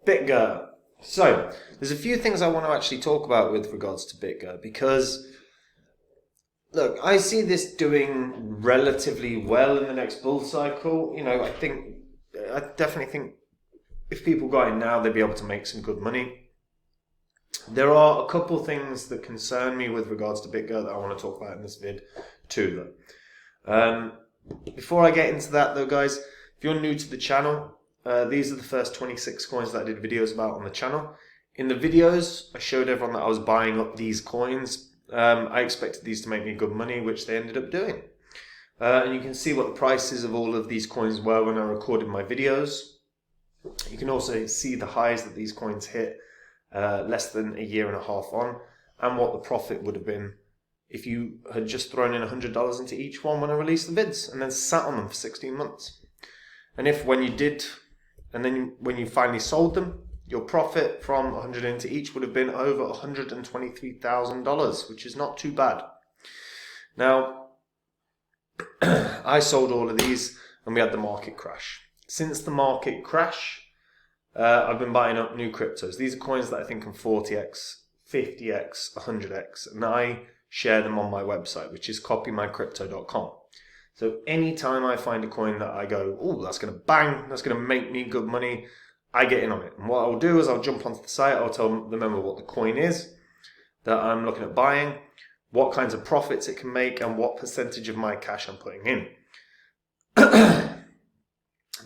Bitgert. So, there's a few things I want to actually talk about with regards to Bitgert because, look, I see this doing relatively well in the next bull cycle. I definitely think if people got in now, they'd be able to make some good money. There are a couple things that concern me with regards to Bitgert that I want to talk about in this vid too, though. Before I get into that, though, guys, if you're new to the channel, these are the first 26 coins that I did videos about on the channel. In the videos, I showed everyone that I was buying up these coins. I expected these to make me good money, which they ended up doing. And you can see what the prices of all of these coins were when I recorded my videos. You can also see the highs that these coins hit less than a year and a half on, and what the profit would have been if you had just thrown in $100 into each one when I released the vids and then sat on them for 16 months. And when you finally sold them, your profit from 100 into each would have been over $123,000, which is not too bad. Now, I sold all of these and we had the market crash. Since the market crash, I've been buying up new cryptos. These are coins that I think can 40x, 50x, 100x, and I share them on my website, which is copymycrypto.com. So anytime I find a coin that I go, oh, that's going to bang, that's going to make me good money, I get in on it. And what I'll do is I'll jump onto the site, I'll tell the member what the coin is that I'm looking at buying, what kinds of profits it can make, and what percentage of my cash I'm putting in.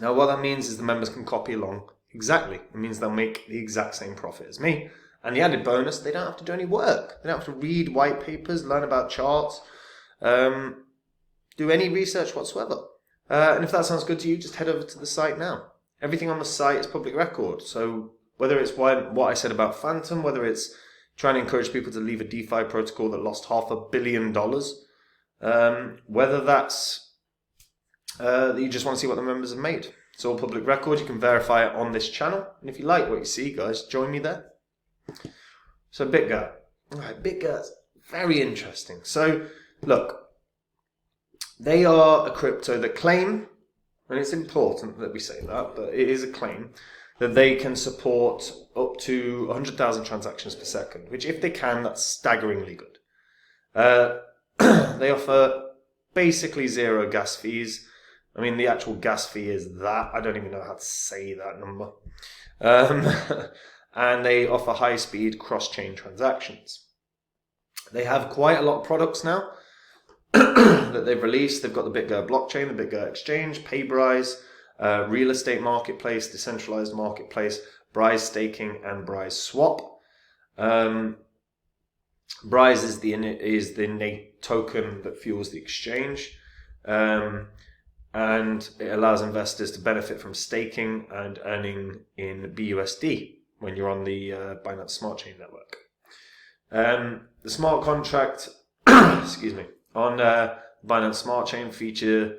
Now, what that means is the members can copy along exactly. It means they'll make the exact same profit as me. And the added bonus, they don't have to do any work. They don't have to read white papers, learn about charts, do any research whatsoever. And if that sounds good to you, just head over to the site now. Everything on the site is public record. So whether it's what I said about Phantom, whether it's trying to encourage people to leave a DeFi protocol that lost $500 million, whether that's that you just want to see what the members have made. It's all public record. You can verify it on this channel. And if you like what you see, guys, join me there. So Bitgert. Alright, Bitgert's very interesting. So, look, they are a crypto that claim, and it's important that we say that, but it is a claim, that they can support up to 100,000 transactions per second, which if they can, that's staggeringly good. They offer basically zero gas fees. I mean, the actual gas fee is that. I don't even know how to say that number. And they offer high-speed cross-chain transactions. They have quite a lot of products now that they've released. They've got the Bitgert blockchain, the Bitgert exchange, BRISE, real estate marketplace, decentralized marketplace, BRISE staking, and BRISE swap. BRISE is the innate token that fuels the exchange. And it allows investors to benefit from staking and earning in BUSD when you're on the Binance Smart Chain network. The smart contract, excuse me, on Binance Smart Chain feature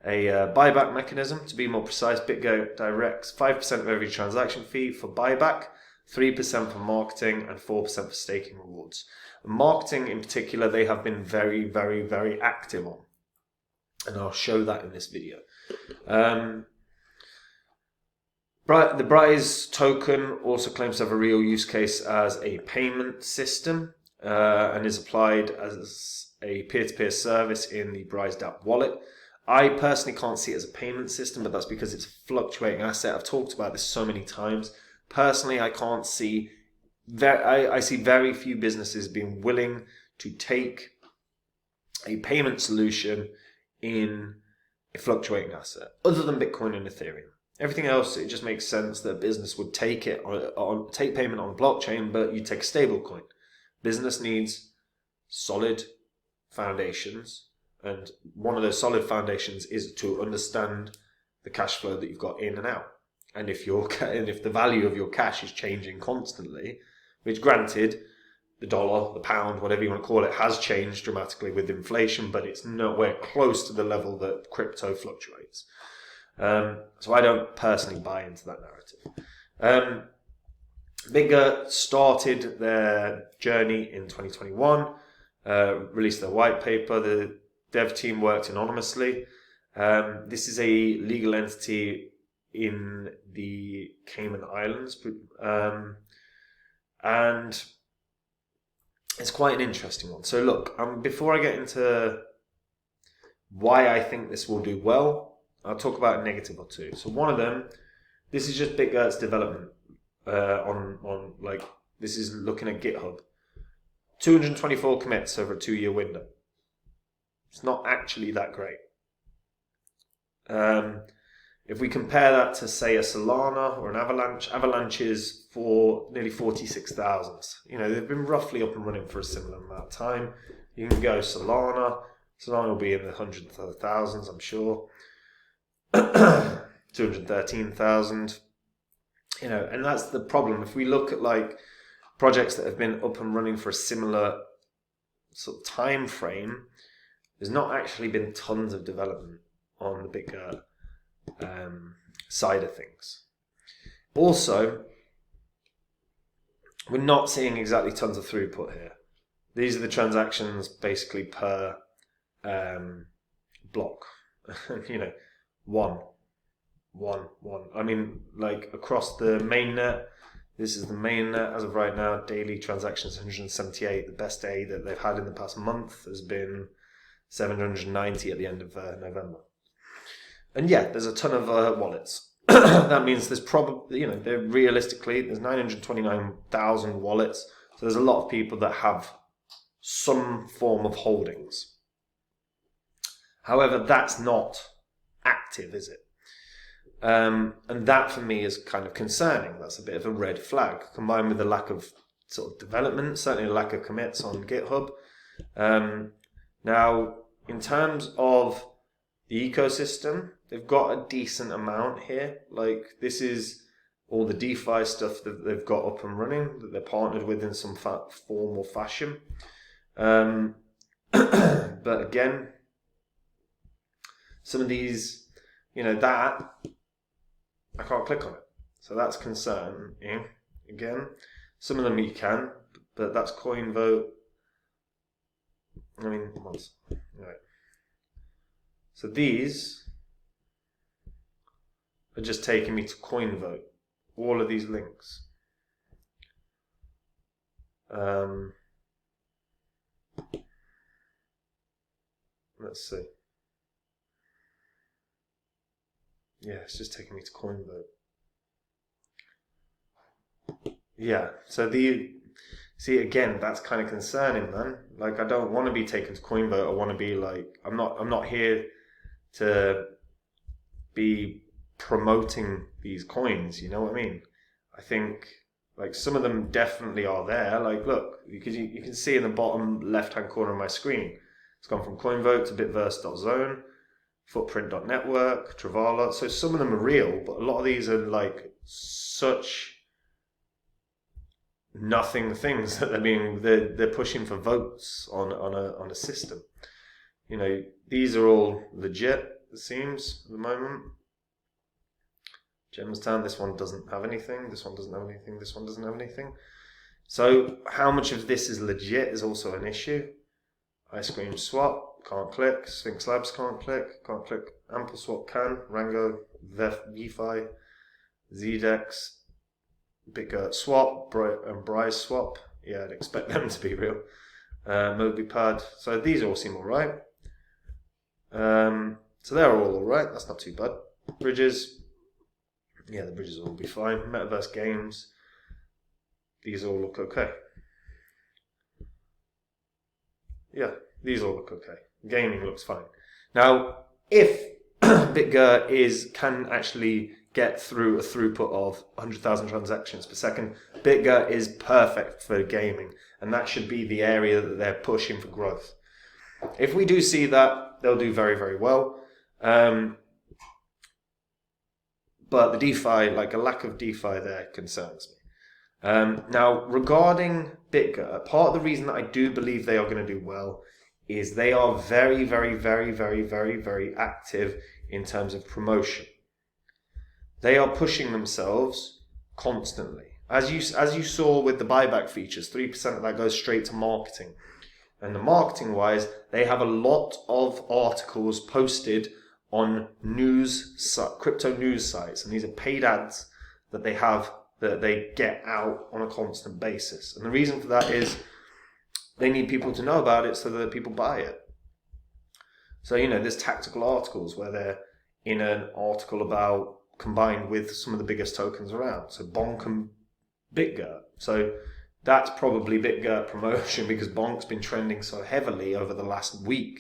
a buyback mechanism. To be more precise, Bitgert directs 5% of every transaction fee for buyback, 3% for marketing, and 4% for staking rewards. Marketing in particular, they have been very, very, very active on. And I'll show that in this video. The BRISE token also claims to have a real use case as a payment system and is applied as a peer-to-peer service in the BRISE app wallet. I personally can't see it as a payment system, but that's because it's a fluctuating asset. I've talked about this so many times. Personally, I can't see... I see very few businesses being willing to take a payment solution in a fluctuating asset, other than Bitcoin and Ethereum. Everything else, it just makes sense that a business would take payment on a blockchain, but you take a stable coin. Business needs solid foundations, and one of those solid foundations is to understand the cash flow that you've got in and out. And if the value of your cash is changing constantly, which granted, the dollar, the pound, whatever you want to call it, has changed dramatically with inflation, but it's nowhere close to the level that crypto fluctuates. So I don't personally buy into that narrative. Bitgert started their journey in 2021, released their white paper. The dev team worked anonymously. This is a legal entity in the Cayman Islands, and it's quite an interesting one. So look, before I get into why I think this will do well, I'll talk about a negative or two. So one of them, this is just Bitgert's development this is looking at GitHub. 224 commits over a 2-year window. It's not actually that great. If we compare that to, say, a Solana or an Avalanche is for nearly 46,000. They've been roughly up and running for a similar amount of time. You can go Solana. Solana will be in the hundreds of thousands, I'm sure. 213,000. And that's the problem. If we look at projects that have been up and running for a similar sort of time frame, there's not actually been tons of development on the Bitgert side of things. Also, we're not seeing exactly tons of throughput here. These are the transactions basically per block. One. I mean, across the mainnet, this is the mainnet as of right now. Daily transactions 178. The best day that they've had in the past month has been 790 at the end of November. And yeah, there's a ton of wallets. That means there's probably, realistically, there's 929,000 wallets. So there's a lot of people that have some form of holdings. However, that's not active, is it? And that for me is kind of concerning. That's a bit of a red flag, combined with the lack of sort of development, certainly a lack of commits on GitHub. Now, in terms of the ecosystem, they've got a decent amount here. This is all the DeFi stuff that they've got up and running, that they're partnered with in some form or fashion. But again, some of these, that I can't click on it. So that's concerning. Again, some of them you can, but that's CoinVote. Once. Right. So these are just taking me to CoinVote. All of these links. Let's see. Yeah, it's just taking me to CoinVote. Yeah, so again, that's kind of concerning, man. I don't want to be taken to CoinVote. I want to be I'm not here to be promoting these coins, you know what I mean? I think some of them definitely are there. Look, because you can see in the bottom left-hand corner of my screen, it's gone from CoinVote to Bitverse.zone, Footprint.network, Travala. So some of them are real, but a lot of these are such nothing things that they're pushing for votes on a system. These are all legit, it seems, at the moment. Gemstown, this one doesn't have anything, this one doesn't have anything, this one doesn't have anything. So how much of this is legit is also an issue. Ice Cream Swap, can't click. Sphinx Labs, can't click. Ample Swap can. Rango, VeFi, ZDEX, Bitgert Swap, and BRISE Swap. Yeah, I'd expect them to be real. MobiPad. So these all seem alright. So they're all alright. That's not too bad. Bridges. Yeah, the bridges will be fine. Metaverse Games. These all look okay. Yeah, these all look okay. Gaming looks fine. Now, if Bitgert can actually get through a throughput of 100,000 transactions per second, Bitgert is perfect for gaming, and that should be the area that they're pushing for growth. If we do see that, they'll do very, very well. But the DeFi, a lack of DeFi there concerns me. Now, regarding Bitgert, part of the reason that I do believe they are going to do well is they are very, very, very, very, very, very active in terms of promotion. They are pushing themselves constantly. As you saw with the buyback features, 3% of that goes straight to marketing. And the marketing-wise, they have a lot of articles posted on crypto news sites, and these are paid ads that they get out on a constant basis. And the reason for that is they need people to know about it so that people buy it. So, there's tactical articles where they're in an article about combined with some of the biggest tokens around. So Bonk and Bitgert. So that's probably Bitgert promotion because Bonk's been trending so heavily over the last week.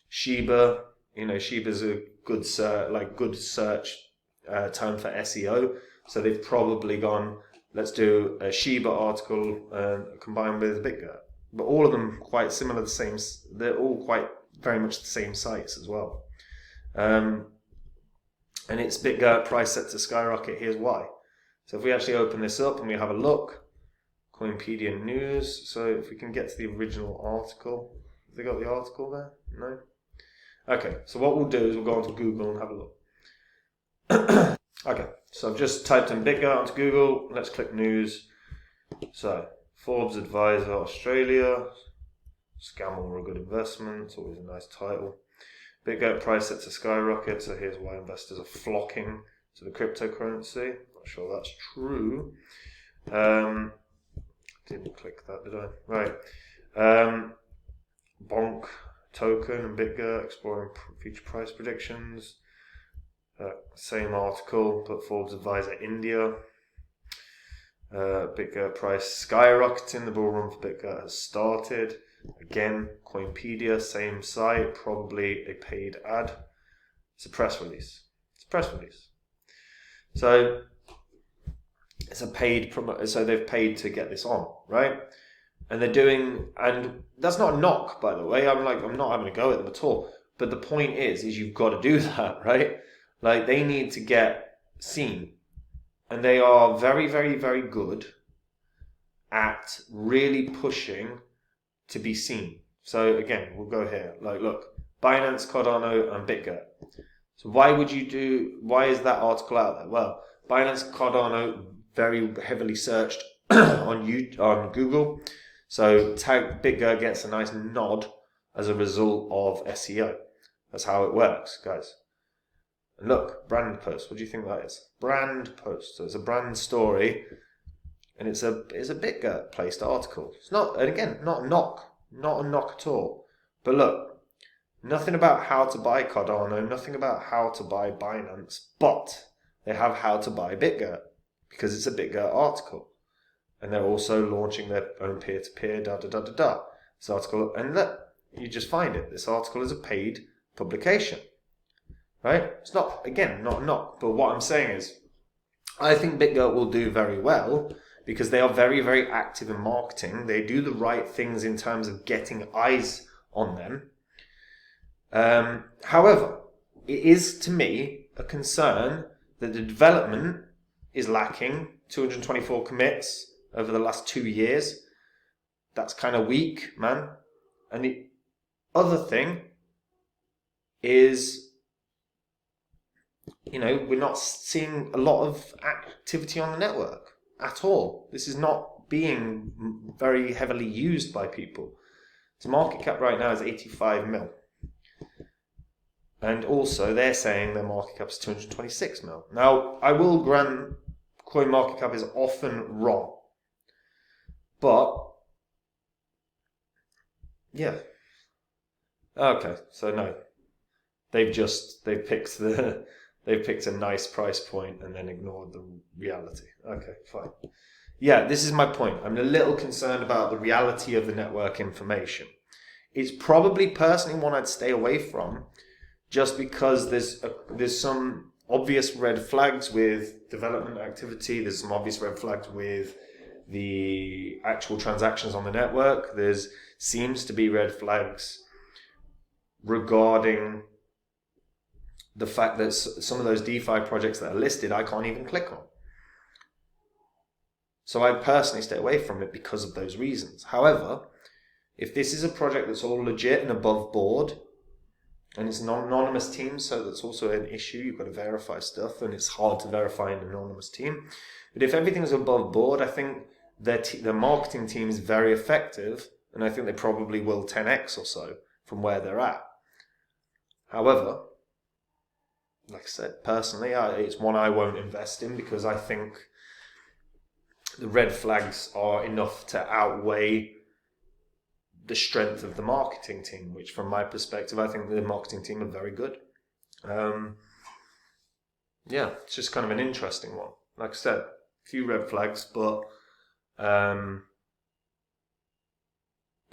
Shiba, Shiba's a good search term for SEO. So they've probably gone, let's do a Shiba article combined with Bitgert. But all of them quite similar, they're all quite very much the same sites as well. And it's Bitgert price set to skyrocket. Here's why. So if we actually open this up and we have a look, Coinpedia News. So if we can get to the original article. Have they got the article there? No? Okay, so what we'll do is we'll go onto Google and have a look. Okay, so I've just typed in Bitgert onto Google. Let's click News. So, Forbes Advisor Australia. Scam or a good investment. It's always a nice title. Bitgert price set to skyrocket. So here's why investors are flocking to the cryptocurrency. Not sure that's true. Didn't click that, did I? Right. Bonk token and Bitgert exploring future price predictions. Same article, but Forbes Advisor India. Bitgert price skyrocketing. The bull run for Bitgert has started. Again, Coinpedia, same site, probably a paid ad. It's a press release. So it's a paid so they've paid to get this on, right? And and that's not a knock, by the way. I'm not having a go at them at all. But the point is you've got to do that, right? Like, they need to get seen. And they are very, very, very good at really pushing to be seen. So again, we'll go here. Like, look, Binance, Cardano, and Bitgert. So why is that article out there? Well, Binance, Cardano, very heavily searched on Google. So tag Bitgert gets a nice nod as a result of SEO. That's how it works, guys. And look, brand post. What do you think that is? Brand post. So it's a brand story, and it's a Bitgert placed article. It's not, and again, not a knock at all. But look, nothing about how to buy Cardano, nothing about how to buy Binance, but they have how to buy Bitgert because it's a Bitgert article, and they're also launching their own peer-to-peer. This article, and look, you just find it. This article is a paid publication. Right? It's not a knock, but what I'm saying is, I think Bitgert will do very well because they are very, very active in marketing. They do the right things in terms of getting eyes on them. However, it is to me a concern that the development is lacking. 224 commits over the last 2 years. That's kind of weak, man. And the other thing is, we're not seeing a lot of activity on the network at all. This is not being very heavily used by people. The market cap right now is 85 mil. And also, they're saying their market cap is 226 mil. Now, I will grant coin market cap is often wrong. But, yeah. Okay, so no. They've picked a nice price point and then ignored the reality. Okay, fine. Yeah, this is my point. I'm a little concerned about the reality of the network information. It's probably personally one I'd stay away from just because there's some obvious red flags with development activity. There's some obvious red flags with the actual transactions on the network. There's seems to be red flags regarding the fact that some of those DeFi projects that are listed, I can't even click on. So I personally stay away from it because of those reasons. However, if this is a project that's all legit and above board, and it's an anonymous team, so that's also an issue. You've got to verify stuff, and it's hard to verify an anonymous team. But if everything's above board, I think their marketing team is very effective, and I think they probably will 10x or so from where they're at. However, like I said, personally, it's one I won't invest in because I think the red flags are enough to outweigh the strength of the marketing team, which from my perspective, I think the marketing team are very good. Yeah, it's just kind of an interesting one. Like I said, a few red flags, but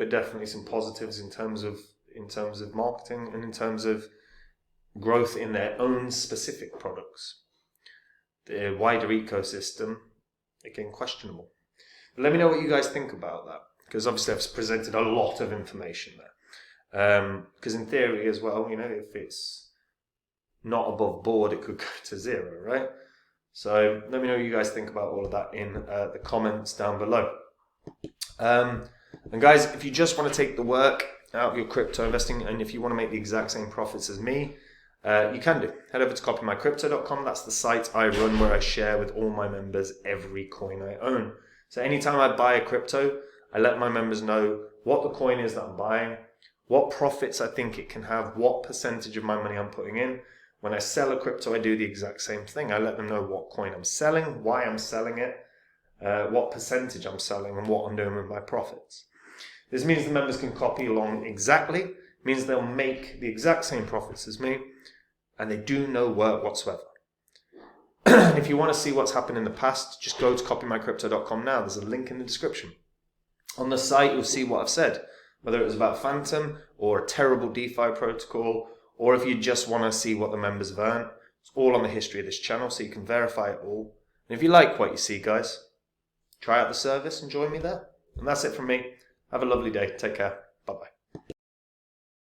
definitely some positives in terms of marketing and in terms of growth in their own specific products. The wider ecosystem, again, questionable. But let me know what you guys think about that, because obviously I've presented a lot of information there. Because in theory as well, if it's not above board, it could go to zero, right? So let me know what you guys think about all of that in the comments down below. And guys, if you just want to take the work out of your crypto investing, and if you want to make the exact same profits as me, you can do. Head over to copymycrypto.com. That's the site I run where I share with all my members every coin I own. So anytime I buy a crypto, I let my members know what the coin is that I'm buying, what profits I think it can have, what percentage of my money I'm putting in. When I sell a crypto, I do the exact same thing. I let them know what coin I'm selling, why I'm selling it, what percentage I'm selling, and what I'm doing with my profits. This means the members can copy along exactly. It means they'll make the exact same profits as me, and they do no work whatsoever. If you want to see what's happened in the past, just go to copymycrypto.com now. There's a link in the description. On the site, you'll see what I've said, whether it was about Phantom or a terrible DeFi protocol, or if you just want to see what the members have earned. It's all on the history of this channel, so you can verify it all. And if you like what you see, guys, try out the service and join me there. And that's it from me. Have a lovely day. Take care. Bye-bye.